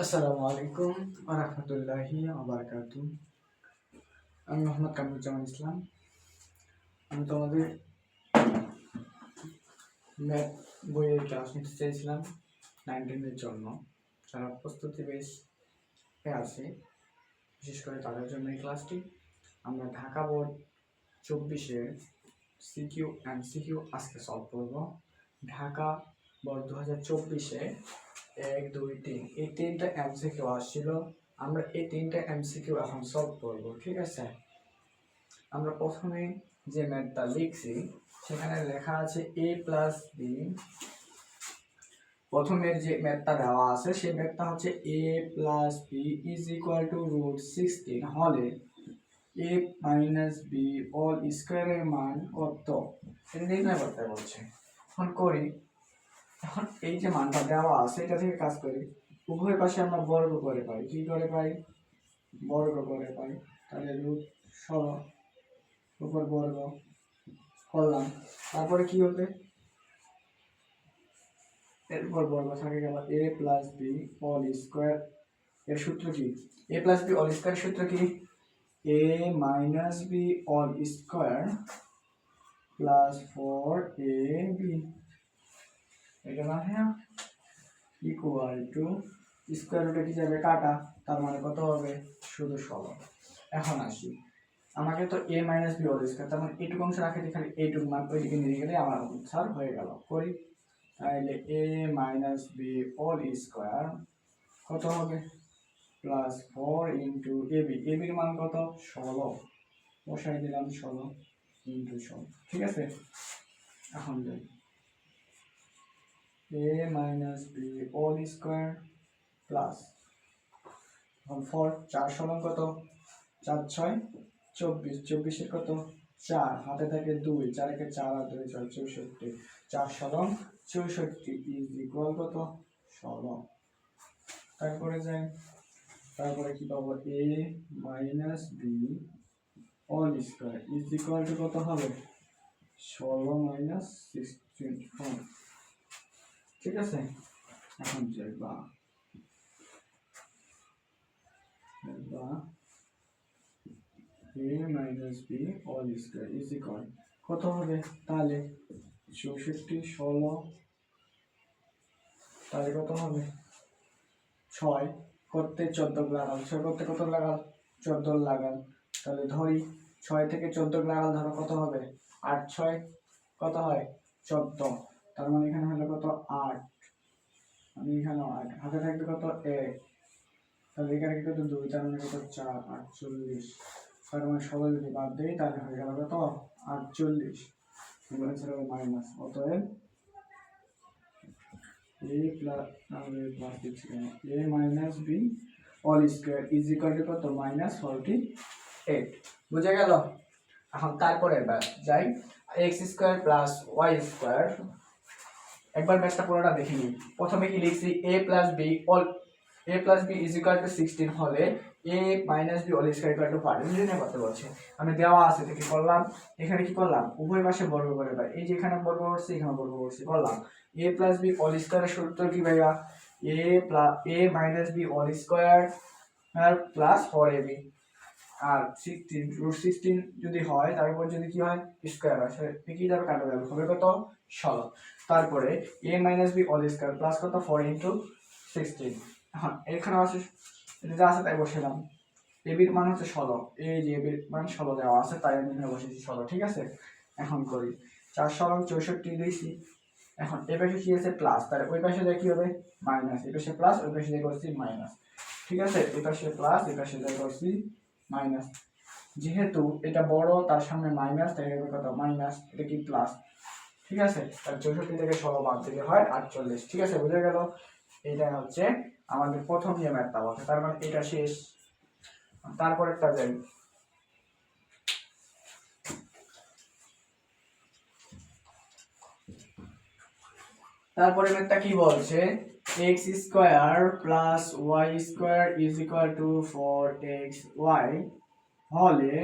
আসসালামু আলাইকুম ওয়া রাহমাতুল্লাহি ওয়া বারাকাতুহু। আমি মোহাম্মদ কামরুজ্জামান ইসলাম। আমি তোমাদের ম্যাথ বইয়ের ক্লাস নিতে চাইছিলাম 19 জন্য, যারা প্রস্তুতি বেশ আছে, বিশেষ করে তাদের জন্য এই ক্লাসটি। আমরা ঢাকা বোর্ড 24-এর সিকিউ এমসিকিউ আজকে সলভ করব। ঢাকা বোর্ড 2024-এ 1, 2, 3 এই 3টা এমসিকিউ আসছিল। আমরা এই 3টা এমসিকিউ এখন সলভ করব, ঠিক আছে? আমরা প্রথমে যে ম্যাথটা লিখছি সেখানে লেখা আছে a প্লাস বি। প্রথমের যে ম্যাথটা দেওয়া আছে সেই ম্যাথটা হচ্ছে a plus b is equal to √16 হলে a মাইনাস বি অল স্কোয়ারের মান কত এটা নির্ণয় করতে বলছে। এখন করি, এখন এই যে মানটা দেওয়া আছে এটা থেকে কাজ করি। উভয় পাশে আমরা বর্গ করে পাই। কি করে পাই? বর্গ করে পাই। তাহলে √16 উপর বর্গ করলাম, তারপরে কি হবে? এরপর বর্গ থাকে গেল a plus b all square. এর সূত্র কি? a plus b all square সূত্র কি? a minus b all square plus 4ab, এটা না? হ্যাঁ, ইকুয়াল টু স্কোয়ার রুটে কি যাবে? কাটা, তার মানে কত হবে? শুধু 16। এখন আসি, আমাকে তো a minus b all square, তার মানে এইটুকু অংশ রাখে এখানে এইটুকু মান ওইদিকে নিয়ে গেলে আমার আনসার হয়ে গেল। করি, তাহলে a minus b all square কত হবে? Plus 4 into a b. এবির মান কত? 16, বসাই দিলাম 16 ইন্টু 16, ঠিক আছে? এখন যাই a minus b all square plus 4, 4 সমান কত? 4 6 24, 24-এর কত? 4, হাতে থাকে 2, 4 4 আর 2 6 64, 4 সমান 64 ইজ ইকুয়াল কত? 16। তারপরে যাই, তারপরে কি পাবো? a minus b all square is equal to কত হবে? 16 মাইনাস 16, ঠিক আছে? এখন যাই বা a minus b all square is equal কত হবে? তাহলে 64 16, তাহলে কত হবে? 6 করতে 14 লাগাল, 6 করতে কত লাগাল? 14 লাগাল। তাহলে ধরি 6 থেকে 14 লাগাল, ধরো কত হবে? 8 6 কত হয়? 14, তার মানে এখানে হলো কত? 8, আমি এখানে 8, হাতে থাকবে কত? 1, তাহলে এখানে কত? 2, তার মানে কত? 4 48, তার মানে 16 যদি বাদ দেই তাহলে হয়ে গেল কত? 48, এবারে ছিল মাইনাস। অতএব a plus a minus b all square is equal to কত? -48, বুঝা গেল? এখন তারপরে যাই, x square plus y square. একবার ম্যাথটা পুরোটা দেখে নিই। প্রথমে কি লিখছি? a plus b is equal to 16 হলে a minus b all square equal to 5 নির্ণয় করতে বলছে। আমি দেওয়া আছে থেকে করলাম, এখানে কি করলাম? উভয় পাশে বর্গ করে পাই। এই যে এখানে বর্গ করছি, এখানে বর্গ করছি, করলাম। a প্লাস বি অল স্কোয়ারের সূত্র কি ভাইয়া? a minus b all square plus 4ab, আর 16 যদি হয় তারপর যদি কি হয়? স্কোয়ার হয়, কি যাবে? কাটা যাবে, হবে কত? 16। তারপরে a minus b all square plus কত? 4 ইন্টু 16। এখন এখানে আছে, এটা যা আছে তাই বসালাম। এবির মান হচ্ছে 16, এই যে এবির মান 16 দেওয়া আছে, তাই আমি এখানে বসেছি 16, ঠিক আছে? এখন করি, 4 সমান 64 দিয়েছি। এখন এই পাশে কি আছে? প্লাস, তাহলে ওই পাশে যায় কি হবে? মাইনাস। এই পাশে প্লাস, ওই পাশে যায় করছি মাইনাস, ঠিক আছে? এই পাশে প্লাস, এই পাশে যায় করছি মাইনাস। যেহেতু এটা বড়, তার সামনে মাইনাস, তাই হবে কত? মাইনাস, এটা কি? প্লাস, ঠিক আছে? তার 64 থেকে 16 বাদ দিলে হয় 48, ঠিক আছে? বুঝে গেল? এইটা হচ্ছে আমাদের প্রথম যে ম্যাথটা বলছে, তার মানে এটা শেষ। তারপর একটা যাই, তারপরে ম্যাথটা কি বলছে? x square plus y square is equal two 4xy হলে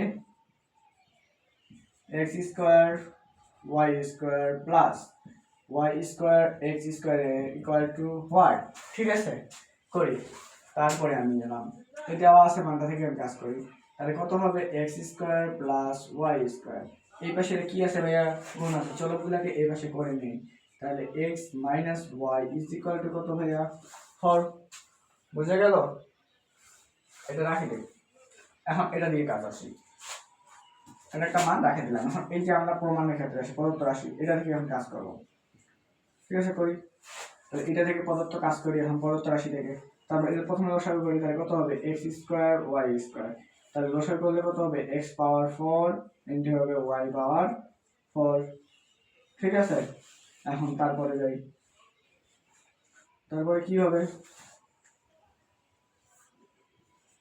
x square y square plus y square x square equal to what? ঠিক আছে, করি। তারপরে আমি এলাম এই দেওয়া আছে মানটা থেকে আমি কাজ করি, তাহলে কত হবে x square plus y square. এই পাশে কি আছে ভাইয়া, গুণ আছে, চলো গুলাকে এই পাশে করে নিই। তাহলে x minus y is equal to কত ভাইয়া, 4। বুঝা গেল? এটা রাখি দিই। এখন এটা দিয়ে কাজ আসি, এটা একটা মান রাখে দিলাম। এখন এই যে আমরা প্রমাণের ক্ষেত্রে আসি, প্রদত্ত রাশি, এটা থেকে আমি কাজ করবো। ঠিক আছে, করি। তাহলে এটা থেকে প্রদত্ত কাজ করি, এখন প্রদত্ত রাশি থেকে। তারপর এটা প্রথমে লসাগু করি, তাহলে কত হবে এক্স স্কোয়ার ওয়াই স্কোয়ার। তাহলে লসাগু করলে কত হবে এক্স পাওয়ার 4 ইন্টু হবে ওয়াই পাওয়ার 4। ঠিক আছে, এখন তারপরে যাই, তারপরে কি হবে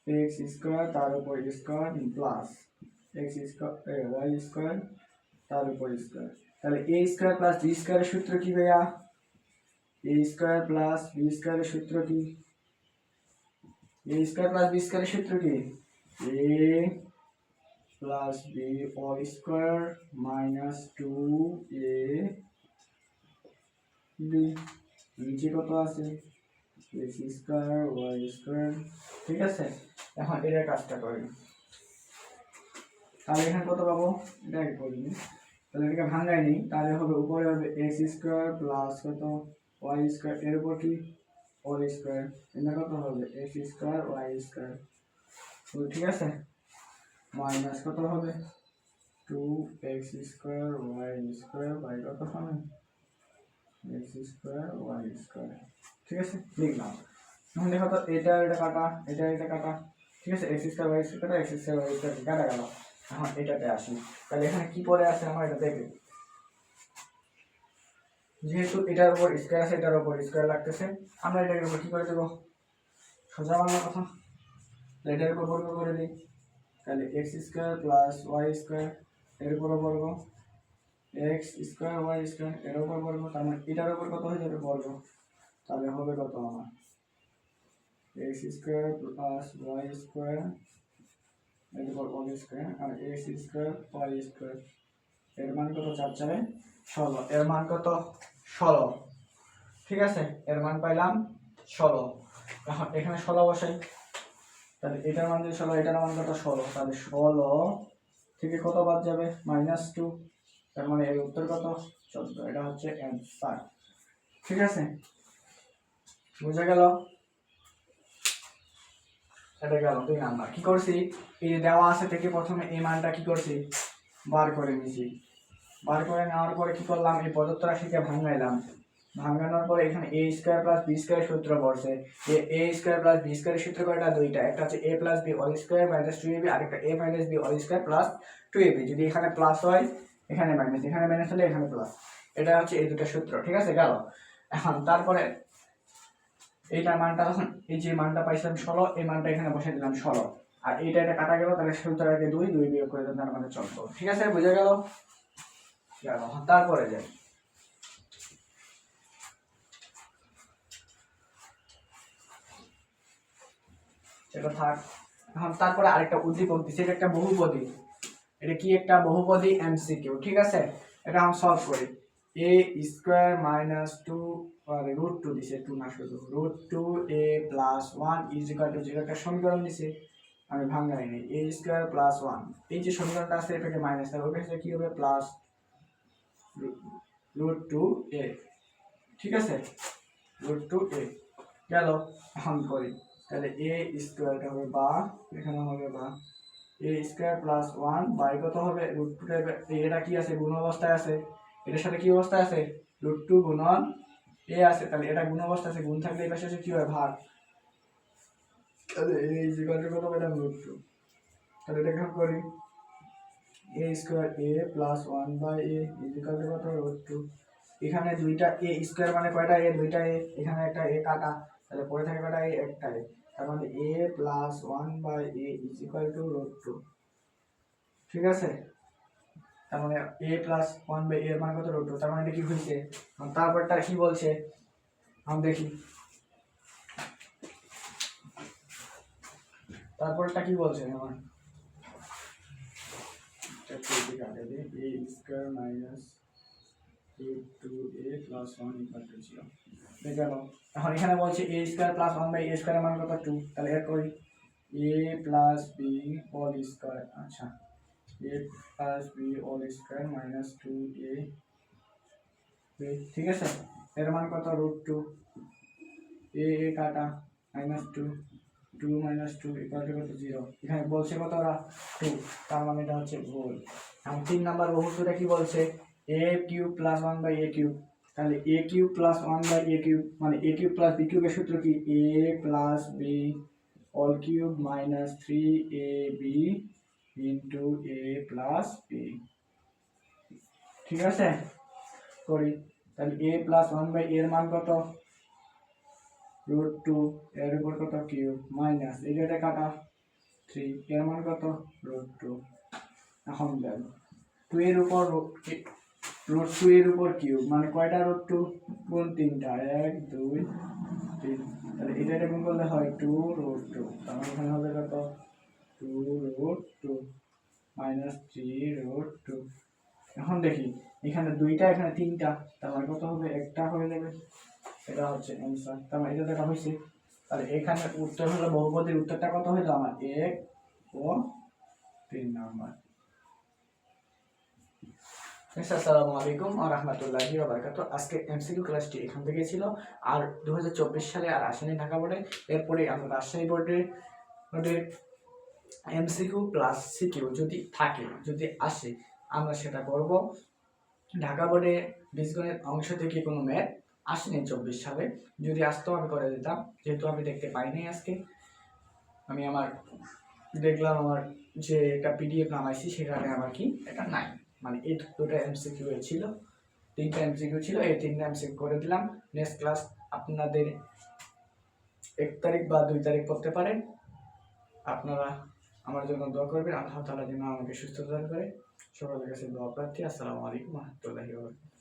এক্স স্কোয়ার তার উপর square plus x square y square তার উপর স্কোয়ার। তাহলে এ স্কোয়ার প্লাস বি স্কোয়ারের সূত্র কি ভাইয়া, এ স্কোয়ার প্লাস বি স্কোয়ারের সূত্র কি, এ স্কোয়ার প্লাস বি স্কোয়ারের সূত্র কি, a plus b whole square minus 2 a b. নিচে কত আছে এক্স স্কোয়ার ওয়াই স্কোয়ার। ঠিক আছে, এখন এটার কাজটা করি। তাহলে এখানে কত পাবো, এটা আগে করিনি, তাহলে এটাকে ভাঙাই নিই। তাহলে হবে উপরে হবে এক্স স্কোয়ার প্লাস কত ওয়াই স্কোয়ার, এর উপর কি হোল স্কোয়ার, এটা কত হবে এক্স স্কোয়ার ওয়াই স্কোয়ার। ঠিক আছে, মাইনাস কত হবে 2x square y square by কত হবে এক্স স্কোয়ার ওয়াই স্কোয়ার। ঠিক আছে, লিখলাম। এখন দেখো তো এটা এটা কাটা, এটা এটা কাটা। ঠিক আছে, এক্স স্কোয়ার ওয়াই স্কোয়ার কাটা, এক্স স্কোয়ার ওয়াই স্কোয়ার কাটা গেল। এখন এটাতে আসি, তাহলে এখানে কি পড়ে আছে আমার এটা দেখে, যেহেতু এটার উপর স্কোয়ার আছে, এটার উপর স্কোয়ার লাগতেছে, আমরা এটার উপর কি করে দেবো, সোজা বাংলা কথা, এটার উপর বর্গ করে দিই। তাহলে x square plus y square এর উপর বর্গ, এক্স স্কোয়ার ওয়াই স্কোয়ার এর উপর বর্গ, তার মানে এটার উপর কত হয়ে যাবে বর্গ। তাহলে হবে কত আমার x square plus y square এর উপর হোল স্কোয়ার আর এক্স স্কোয়ার ওয়াই স্কোয়ার। এর মান কত 4×4 = 16, এর মান কত 16। ঠিক আছে, এর মান পাইলাম 16। এখন এখানে 16 বসাই, তাহলে এটার মান যদি 16, এটার মান কত 16, তাহলে 16 থেকে কত বাদ যাবে -2, তার মানে এর উত্তর কত 14। এটা হচ্ছে অ্যান্সার। ঠিক আছে, বুঝা গেল? এটা গেল 2 নাম্বার। কি করছি, এই যে দেওয়া আছে থেকে প্রথমে এই মানটা কি করছি বার করে নিয়েছি, বার করে নেওয়ার পরে কি করলাম, এই প্রদত্ত রাশিকে ভাঙাইলাম, ভাঙানোর পরে এখানে এ স্কোয়ার প্লাস বি স্কোয়ার সূত্র পড়ছে। এ স্কোয়ার প্লাস বি স্কোয়ারের সূত্র কয়টা, দুইটা, একটা হচ্ছে a plus b whole square minus 2ab, আরেকটা a minus b whole square plus 2ab। যদি এখানে প্লাস হয় এখানে মাইনাস, এখানে মাইনাস হলে এখানে প্লাস, এটা হচ্ছে এই দুটো সূত্র। ঠিক আছে, গেল। এখন তারপরে এইটার মানটা, এখন এই যে মানটা পাইছিলাম 16, এই মানটা এখানে বসে দিলাম 16, আর এইটা এটা কাটা গেল, তাহলে সূত্রটাকে 2 বিয়োগ করে দিলাম, তার মানে 14। ঠিক আছে, বুঝা গেল? গেল। তারপরে যাই, এটা থাক। এখন তারপরে আরেকটা উদ্দীপক দিচ্ছে, এটা একটা বহুপদী, এটা কি একটা বহুপদী এমসিকিউ। ঠিক আছে, এটা আমরা সলভ করি। a স্কয়ার মাইনাস 2 √2 দিছে, 2 না শুধু √2a plus 1 is equal two 0, একটা সমীকরণ দিছে, আমি ভাঙাই নেই। a স্কয়ার প্লাস 1, এই যে সমীকরণটা আছে এটাকে মাইনাস দেব, ওকে কি হবে প্লাস √2a। ঠিক আছে, √2a গেল। এখন করি, তাহলে a স্কয়ারটা হবে বা, এখানে হবে বা a স্কয়ার প্লাস 1 বাই কত হবে √2, এটা কি আছে গুণ অবস্থায় আছে, এটার সাথে কি অবস্থায় আছে √2 গুণন a আছে, তাহলে এটা গুণ অবস্থা আছে, গুণ থাকলে এই পাশে কি হয় ভাগ, তাহলে a ইজ ইকুয়াল টু কত পেলাম √2। তাহলে এটা এখন করি a square a plus 1 by a is equal to কত √2। এখানে দুইটা a স্কয়ার মানে কয়টা a, দুইটা a, এখানে একটা a কাটা, তাহলে পরে থাকে কয়টা a, একটা a, তার মানে a plus 1 by a is equal to √2। ঠিক আছে, তার মানে a প্লাস 1 বাই a এর মান কত √2, তার মানে এটা কি হইছে। তারপরটা কি বলছে আমরা দেখি, তারপরটা কি বলছে আমার, a square minus √2a plus 1 equal to 0। এই গেল। এখন এখানে বলছে a স্কয়ার প্লাস 1/a স্কয়ারের মান কত 2, তাহলে এর করি a plus b whole square, আচ্ছা a plus b whole square minus 2a b, ঠিক আছে। এর মান কত √2, a কাটা মাইনাস 2, 2 minus 2 equal to কত 0, এখানে বলছে কত ওরা 2, তার মানে এটা হচ্ছে ভুল। এখন 3 নাম্বার বহুপদটা কি বলছে a cube plus 1/a cube, তাহলে a cube plus 1/a cube মানে a কিউব প্লাস b কিউবের সূত্র কি a plus b whole cube minus 3ab into a plus b, ঠিক আছে। করি তাহলে a প্লাস 1/a এর মান কত √2, এর উপর কত কিউব মাইনাস এই যেটা কাটা 3, এর মান কত √2। এখন দেন 2 এর উপর √2 এর উপর কিউব মানে কয়টা √2 গুণ 3টা, 1 2 3, তাহলে এটা গুণ করলে হয় 2√2, তাহলে এখানে হবে কত 2√2 মাইনাস 3√2। এখন দেখি এখানে 2টা এখানে 3টা, তার মানে কত হবে একটা হয়ে যাবে, এটা হচ্ছে অ্যান্সার। তার মানে এটা দেখা হয়েছে। তাহলে এখানে উত্তর হলো বহুপদীর উত্তরটা কত হলো আমার 1 ও 3 নাম্বার। আসসালামু আলাইকুম ওয়া রাহমাতুল্লাহি ওয়া বারাকাতুহু। আজকে এমসিকিউ ক্লাসটি এখান থেকে ছিল। আর 2024 সালে আর আসেনি ঢাকা বোর্ডে, এরপরে আমরা রাজশাহী বোর্ডে এমসিকিউ প্লাস সিকিউ যদি থাকে, যদি আসে আমরা সেটা করব। ঢাকা বোর্ডে বীজগণিত অংশ থেকে কোনো ম্যাথ আসেনি 24 সালে, যদি আসতো আমি করে দিতাম, যেহেতু আমি দেখতে পাইনি আজকে। আমি আমার দেখলাম আমার যে একটা পিডিএফ নামাইছি সেখানে আমার কি এটা নাই, মানে এই দুটো এমসিকিউ ছিল, 3টা এমসিকিউ ছিল, এই 3টা এমসিকিউ করে দিলাম। নেক্সট ক্লাস আপনাদের 1 তারিখ বা 2 তারিখ করতে পারেন। আপনারা আমার জন্য দোয়া করবেন, আল্লাহ তাআলা যেন আমাকে সুস্থ দান করে। সকলের কাছে দোয়া প্রার্থী। আসসালামু আলাইকুম ওয়া রাহমাতুল্লাহি ওয়া বারাকাতুহু।